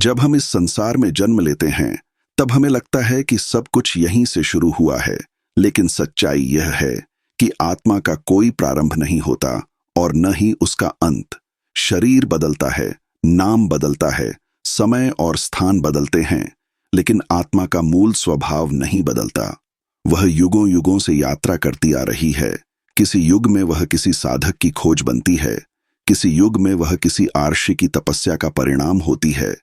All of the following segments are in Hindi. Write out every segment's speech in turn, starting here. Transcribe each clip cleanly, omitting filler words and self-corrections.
जब हम इस संसार में जन्म लेते हैं तब हमें लगता है कि सब कुछ यहीं से शुरू हुआ है, लेकिन सच्चाई यह है कि आत्मा का कोई प्रारंभ नहीं होता और न ही उसका अंत। शरीर बदलता है, नाम बदलता है, समय और स्थान बदलते हैं, लेकिन आत्मा का मूल स्वभाव नहीं बदलता। वह युगों युगों से यात्रा करती आ रही है। किसी युग में वह किसी साधक की खोज बनती है, किसी युग में वह किसी आर्षि की तपस्या का परिणाम होती है,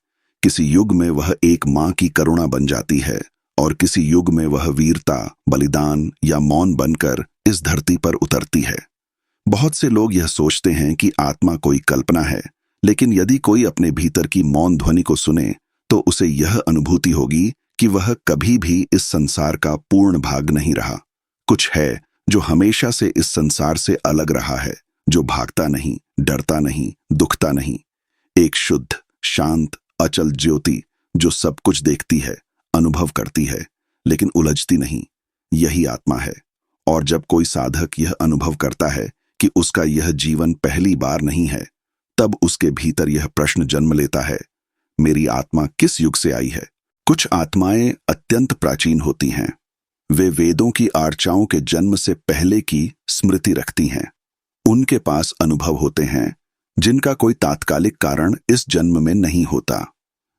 किसी युग में वह एक मां की करुणा बन जाती है और किसी युग में वह वीरता, बलिदान या मौन बनकर इस धरती पर उतरती है। बहुत से लोग यह सोचते हैं कि आत्मा कोई कल्पना है, लेकिन यदि कोई अपने भीतर की मौन ध्वनि को सुने तो उसे यह अनुभूति होगी कि वह कभी भी इस संसार का पूर्ण भाग नहीं रहा। कुछ है जो हमेशा से इस संसार से अलग रहा है, जो भागता नहीं, डरता नहीं, दुखता नहीं। एक शुद्ध, शांत, अचल ज्योति जो सब कुछ देखती है, अनुभव करती है, लेकिन उलझती नहीं। यही आत्मा है। और जब कोई साधक यह अनुभव करता है कि उसका यह जीवन पहली बार नहीं है, तब उसके भीतर यह प्रश्न जन्म लेता है, मेरी आत्मा किस युग से आई है? कुछ आत्माएं अत्यंत प्राचीन होती हैं। वे वेदों की आर्चाओं के जन्म से पहले की स्मृति रखती हैं। उनके पास अनुभव होते हैं जिनका कोई तात्कालिक कारण इस जन्म में नहीं होता।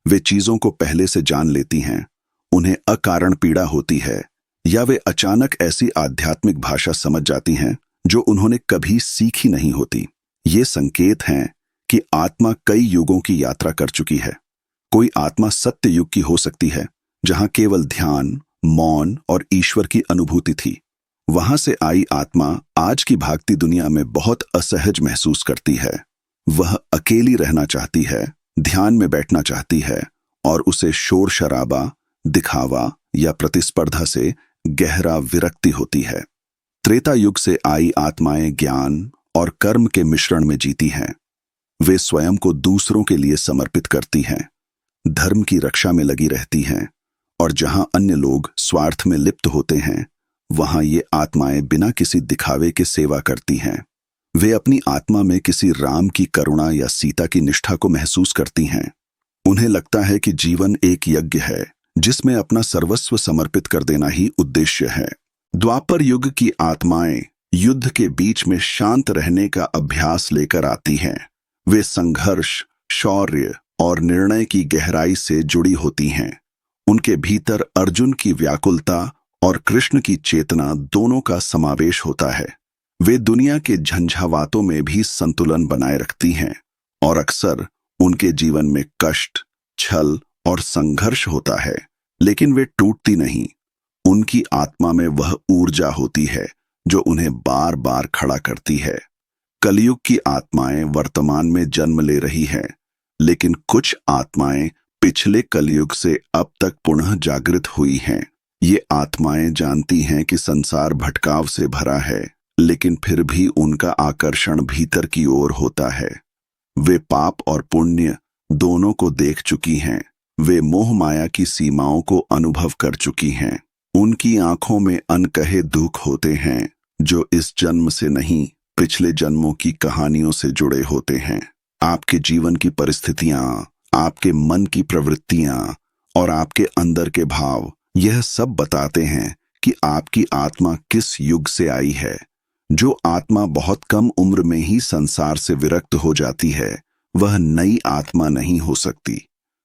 वे चीजों को पहले से जान लेती हैं। उन्हें अकारण पीड़ा होती है, या वे अचानक ऐसी आध्यात्मिक भाषा समझ जाती हैं जो उन्होंने कभी सीखी नहीं होती। ये संकेत हैं कि आत्मा कई युगों की यात्रा कर चुकी है। कोई आत्मा सत्य युग की हो सकती है, जहां केवल ध्यान, मौन और ईश्वर की अनुभूति थी। वहां से आई आत्मा आज की भागती दुनिया में बहुत असहज महसूस करती है। वह अकेली रहना चाहती है, ध्यान में बैठना चाहती है, और उसे शोर शराबा, दिखावा या प्रतिस्पर्धा से गहरा विरक्ति होती है। त्रेता युग से आई आत्माएं ज्ञान और कर्म के मिश्रण में जीती हैं। वे स्वयं को दूसरों के लिए समर्पित करती हैं, धर्म की रक्षा में लगी रहती हैं, और जहां अन्य लोग स्वार्थ में लिप्त होते हैं, वहां ये आत्माएं बिना किसी दिखावे के सेवा करती हैं। वे अपनी आत्मा में किसी राम की करुणा या सीता की निष्ठा को महसूस करती हैं। उन्हें लगता है कि जीवन एक यज्ञ है जिसमें अपना सर्वस्व समर्पित कर देना ही उद्देश्य है। द्वापर युग की आत्माएं युद्ध के बीच में शांत रहने का अभ्यास लेकर आती हैं। वे संघर्ष, शौर्य और निर्णय की गहराई से जुड़ी होती हैं। उनके भीतर अर्जुन की व्याकुलता और कृष्ण की चेतना दोनों का समावेश होता है। वे दुनिया के झंझावातों में भी संतुलन बनाए रखती हैं, और अक्सर उनके जीवन में कष्ट, छल और संघर्ष होता है, लेकिन वे टूटती नहीं। उनकी आत्मा में वह ऊर्जा होती है जो उन्हें बार बार खड़ा करती है। कलयुग की आत्माएं वर्तमान में जन्म ले रही हैं, लेकिन कुछ आत्माएं पिछले कलयुग से अब तक पुनः जागृत हुई हैं। ये आत्माएं जानती हैं कि संसार भटकाव से भरा है, लेकिन फिर भी उनका आकर्षण भीतर की ओर होता है। वे पाप और पुण्य दोनों को देख चुकी हैं। वे मोह माया की सीमाओं को अनुभव कर चुकी हैं। उनकी आंखों में अनकहे दुख होते हैं जो इस जन्म से नहीं, पिछले जन्मों की कहानियों से जुड़े होते हैं। आपके जीवन की परिस्थितियां, आपके मन की प्रवृत्तियां और आपके अंदर के भाव, यह सब बताते हैं कि आपकी आत्मा किस युग से आई है। जो आत्मा बहुत कम उम्र में ही संसार से विरक्त हो जाती है, वह नई आत्मा नहीं हो सकती।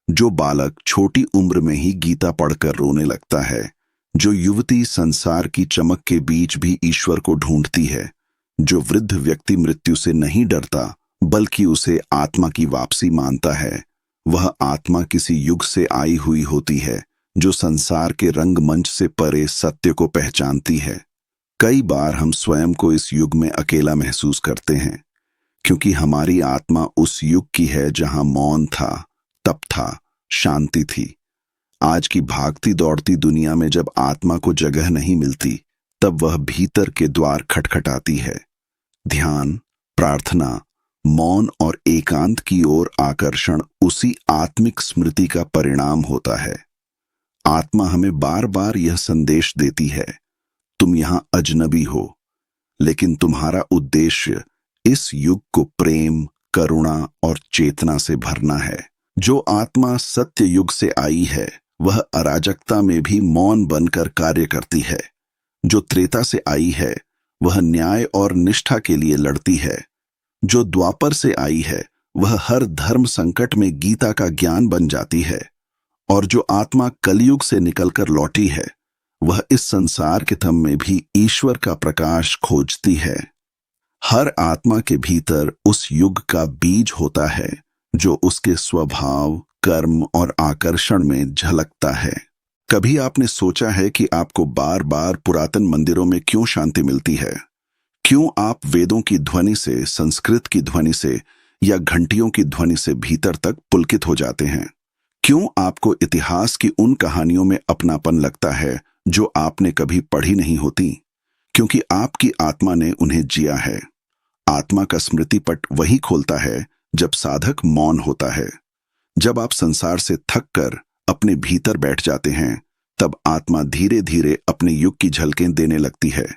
जो बालक छोटी उम्र में ही गीता पढ़कर रोने लगता है, जो युवती संसार की चमक के बीच भी ईश्वर को ढूंढती है, जो वृद्ध व्यक्ति मृत्यु से नहीं डरता बल्कि उसे आत्मा की वापसी मानता है, वह आत्मा किसी युग से आई हुई होती है जो संसार के रंगमंच से परे सत्य को पहचानती है। कई बार हम स्वयं को इस युग में अकेला महसूस करते हैं, क्योंकि हमारी आत्मा उस युग की है जहां मौन था, तप था, शांति थी। आज की भागती दौड़ती दुनिया में जब आत्मा को जगह नहीं मिलती, तब वह भीतर के द्वार खटखटाती है। ध्यान, प्रार्थना, मौन और एकांत की ओर आकर्षण उसी आत्मिक स्मृति का परिणाम होता है। आत्मा हमें बार बार यह संदेश देती है, तुम यहां अजनबी हो, लेकिन तुम्हारा उद्देश्य इस युग को प्रेम, करुणा और चेतना से भरना है। जो आत्मा सत्य युग से आई है वह अराजकता में भी मौन बनकर कार्य करती है। जो त्रेता से आई है वह न्याय और निष्ठा के लिए लड़ती है। जो द्वापर से आई है वह हर धर्म संकट में गीता का ज्ञान बन जाती है। और जो आत्मा कलयुग से निकलकर लौटी है वह इस संसार के थम में भी ईश्वर का प्रकाश खोजती है। हर आत्मा के भीतर उस युग का बीज होता है जो उसके स्वभाव, कर्म और आकर्षण में झलकता है। कभी आपने सोचा है कि आपको बार बार पुरातन मंदिरों में क्यों शांति मिलती है? क्यों आप वेदों की ध्वनि से, संस्कृत की ध्वनि से या घंटियों की ध्वनि से भीतर तक पुलकित हो जाते हैं? क्यों आपको इतिहास की उन कहानियों में अपनापन लगता है जो आपने कभी पढ़ी नहीं होती? क्योंकि आपकी आत्मा ने उन्हें जिया है। आत्मा का स्मृति पट वही खोलता है जब साधक मौन होता है। जब आप संसार से थक कर अपने भीतर बैठ जाते हैं तब आत्मा धीरे धीरे अपने युग की झलकें देने लगती है।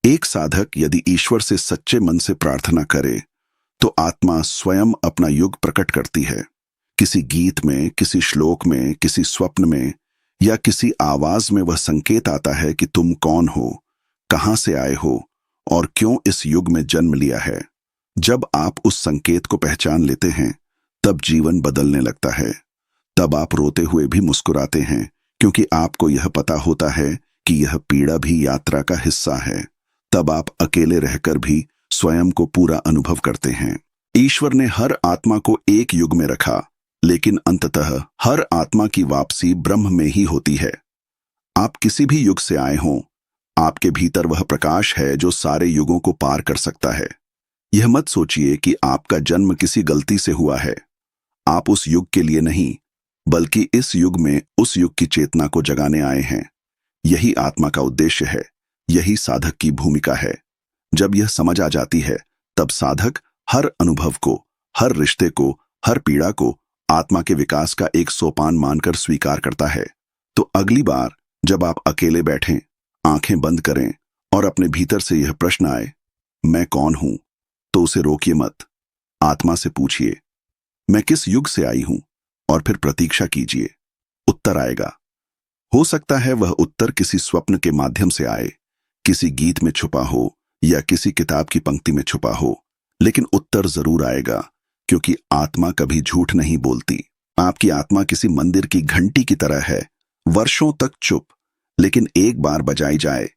एक साधक यदि ईश्वर से सच्चे मन से प्रार्थना करे तो आत्मा स्वयं अपना युग प्रकट करती है। किसी गीत में, किसी श्लोक में, किसी स्वप्न में या किसी आवाज में वह संकेत आता है कि तुम कौन हो, कहां से आए हो और क्यों इस युग में जन्म लिया है। जब आप उस संकेत को पहचान लेते हैं तब जीवन बदलने लगता है। तब आप रोते हुए भी मुस्कुराते हैं क्योंकि आपको यह पता होता है कि यह पीड़ा भी यात्रा का हिस्सा है। तब आप अकेले रहकर भी स्वयं को पूरा अनुभव करते हैं। ईश्वर ने हर आत्मा को एक युग में रखा, लेकिन अंततः हर आत्मा की वापसी ब्रह्म में ही होती है। आप किसी भी युग से आए हों, आपके भीतर वह प्रकाश है जो सारे युगों को पार कर सकता है। यह मत सोचिए कि आपका जन्म किसी गलती से हुआ है। आप उस युग के लिए नहीं, बल्कि इस युग में उस युग की चेतना को जगाने आए हैं। यही आत्मा का उद्देश्य है, यही साधक की भूमिका है। जब यह समझ आ जाती है तब साधक हर अनुभव को, हर रिश्ते को, हर पीड़ा को आत्मा के विकास का एक सोपान मानकर स्वीकार करता है। तो अगली बार जब आप अकेले बैठें, आंखें बंद करें और अपने भीतर से यह प्रश्न आए, मैं कौन हूं, तो उसे रोकिए मत। आत्मा से पूछिए, मैं किस युग से आई हूं, और फिर प्रतीक्षा कीजिए, उत्तर आएगा। हो सकता है वह उत्तर किसी स्वप्न के माध्यम से आए, किसी गीत में छुपा हो या किसी किताब की पंक्ति में छुपा हो, लेकिन उत्तर जरूर आएगा, क्योंकि आत्मा कभी झूठ नहीं बोलती। आपकी आत्मा किसी मंदिर की घंटी की तरह है, वर्षों तक चुप, लेकिन एक बार बजाई जाए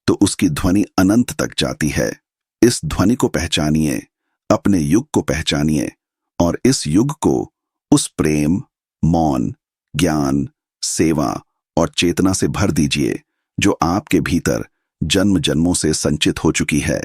तो उसकी ध्वनि अनंत तक जाती है। इस ध्वनि को पहचानिए, अपने युग को पहचानिए और इस युग को उस प्रेम, मौन, ज्ञान, सेवा और चेतना से भर दीजिए जो आपके भीतर जन्म जन्मों से संचित हो चुकी है।